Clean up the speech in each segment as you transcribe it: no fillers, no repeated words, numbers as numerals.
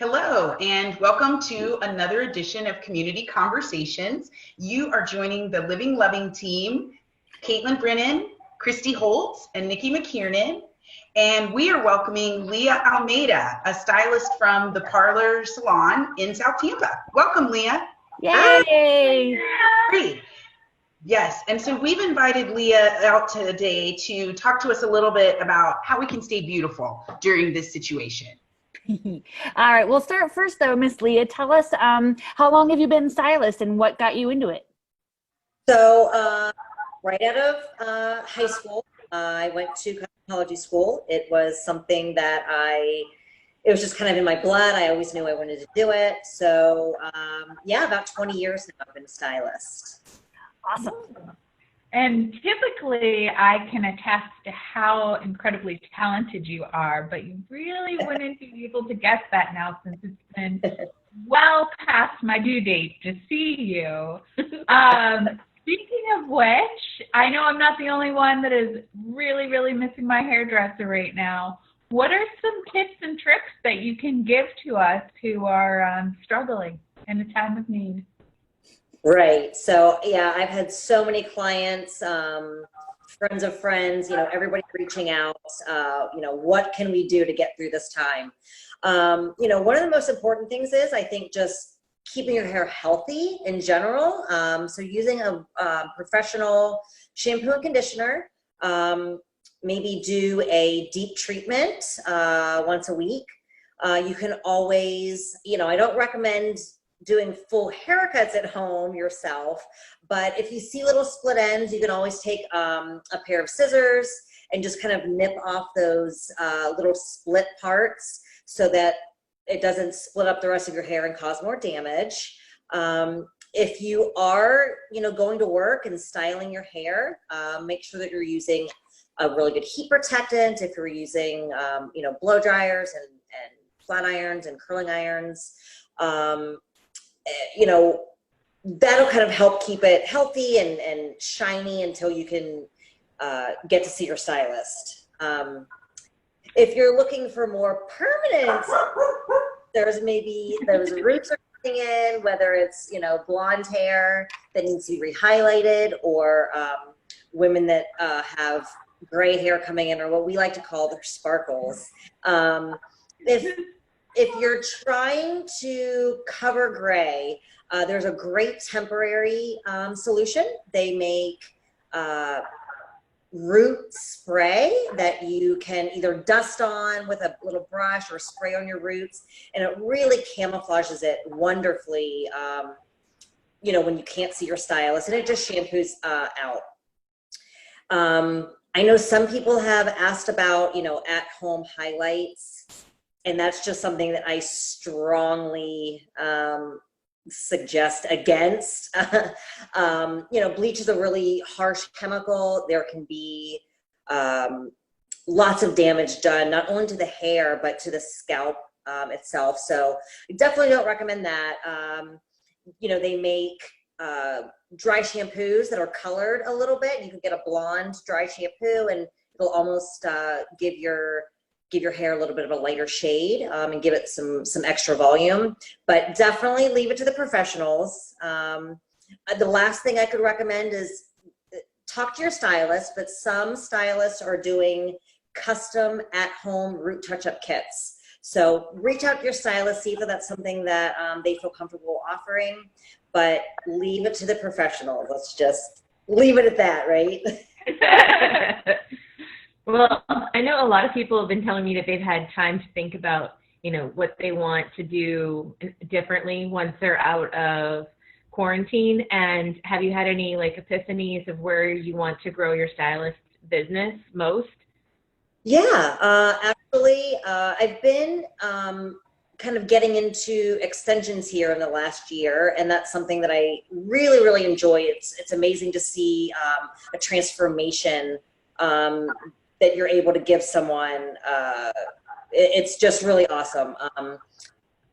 Hello, and welcome to another edition of Community Conversations. You are joining the Living Loving team, Caitlin Brennan, Christy Holtz, and Nikki McKiernan. And we are welcoming Leah Almeida, a stylist from the Parlor Salon in South Tampa. Welcome, Leah. Yay! Great. Yes, and so we've invited Leah out today to talk to us a little bit about how we can stay beautiful during this situation. All right, we'll start first though, Miss Leah. Tell us, how long have you been stylist and what got you into it? So right out of high school, I went to cosmetology school. It was something that it was just kind of in my blood. I always knew I wanted to do it. So yeah, about 20 years now I've been a stylist. Awesome. And typically, I can attest to how incredibly talented you are, but you really wouldn't be able to guess that now since it's been well past my due date to see you. Speaking of which, I know I'm not the only one that is really, really missing my hairdresser right now. What are some tips and tricks that you can give to us who are struggling in a time of need? Right. So yeah, I've had so many clients, friends of friends, everybody reaching out, what can we do to get through this time? One of the most important things is, I think, just keeping your hair healthy in general. So using a professional shampoo and conditioner, maybe do a deep treatment once a week. You can always, I don't recommend doing full haircuts at home yourself, but if you see little split ends, you can always take a pair of scissors and just kind of nip off those little split parts so that it doesn't split up the rest of your hair and cause more damage. If you are, going to work and styling your hair, make sure that you're using a really good heat protectant. If you're using, blow dryers and flat irons and curling irons, that'll kind of help keep it healthy and shiny until you can get to see your stylist. If you're looking for more permanent, there's roots are coming in, whether it's, blonde hair that needs to be rehighlighted, or women that have gray hair coming in, or what we like to call their sparkles. If you're trying to cover gray, there's a great temporary solution. They make root spray that you can either dust on with a little brush or spray on your roots, and it really camouflages it wonderfully, when you can't see your stylist, and it just shampoos out. I know some people have asked about, at-home highlights. And that's just something that I strongly suggest against. Bleach is a really harsh chemical. There can be lots of damage done, not only to the hair, but to the scalp itself. So I definitely don't recommend that. They make dry shampoos that are colored a little bit. You can get a blonde dry shampoo, and it'll almost give your hair a little bit of a lighter shade, and give it some extra volume, but definitely leave it to the professionals. The last thing I could recommend is talk to your stylist, but some stylists are doing custom at-home root touch-up kits. So reach out to your stylist, see if that's something that they feel comfortable offering, but leave it to the professionals. Let's just leave it at that, right? Well, I know a lot of people have been telling me that they've had time to think about, what they want to do differently once they're out of quarantine. And have you had any epiphanies of where you want to grow your stylist business most? Yeah, actually, I've been kind of getting into extensions here in the last year, and that's something that I really, really enjoy. It's amazing to see a transformation that you're able to give someone. It's just really awesome.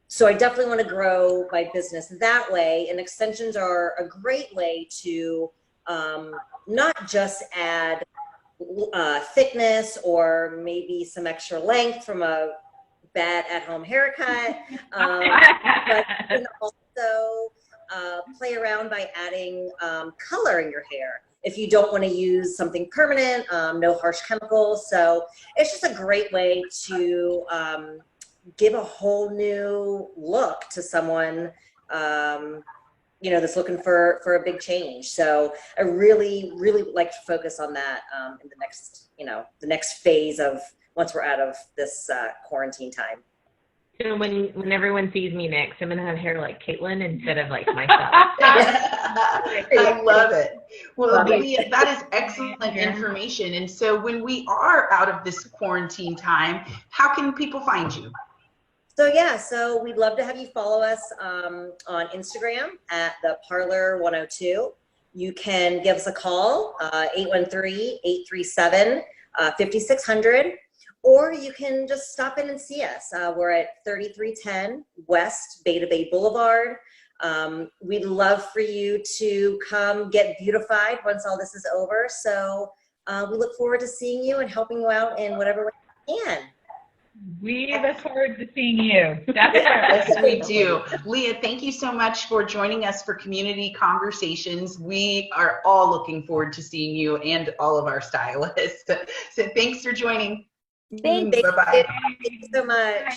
So I definitely want to grow my business that way, and extensions are a great way to not just add thickness or maybe some extra length from a bad at-home haircut. But you can also play around by adding color in your hair. If you don't want to use something permanent, no harsh chemicals. So it's just a great way to give a whole new look to someone, that's looking for a big change. So I really, really would like to focus on that in the next phase of once we're out of this quarantine time. So when everyone sees me next, I'm gonna have hair like Caitlin instead of like myself. I love it. Well, Leah, that is excellent information. And so when we are out of this quarantine time, how can people find you? So we'd love to have you follow us on Instagram at the Parlor 102. You can give us a call, 813-837-5600. Or you can just stop in and see us. We're at 3310 West Beta Bay Boulevard. We'd love for you to come get beautified once all this is over. So we look forward to seeing you and helping you out in whatever way we can. We look forward to seeing you. Yes, we do. Leah, thank you so much for joining us for Community Conversations. We are all looking forward to seeing you and all of our stylists. So thanks for joining. Thanks. Bye-bye. Thank you so much.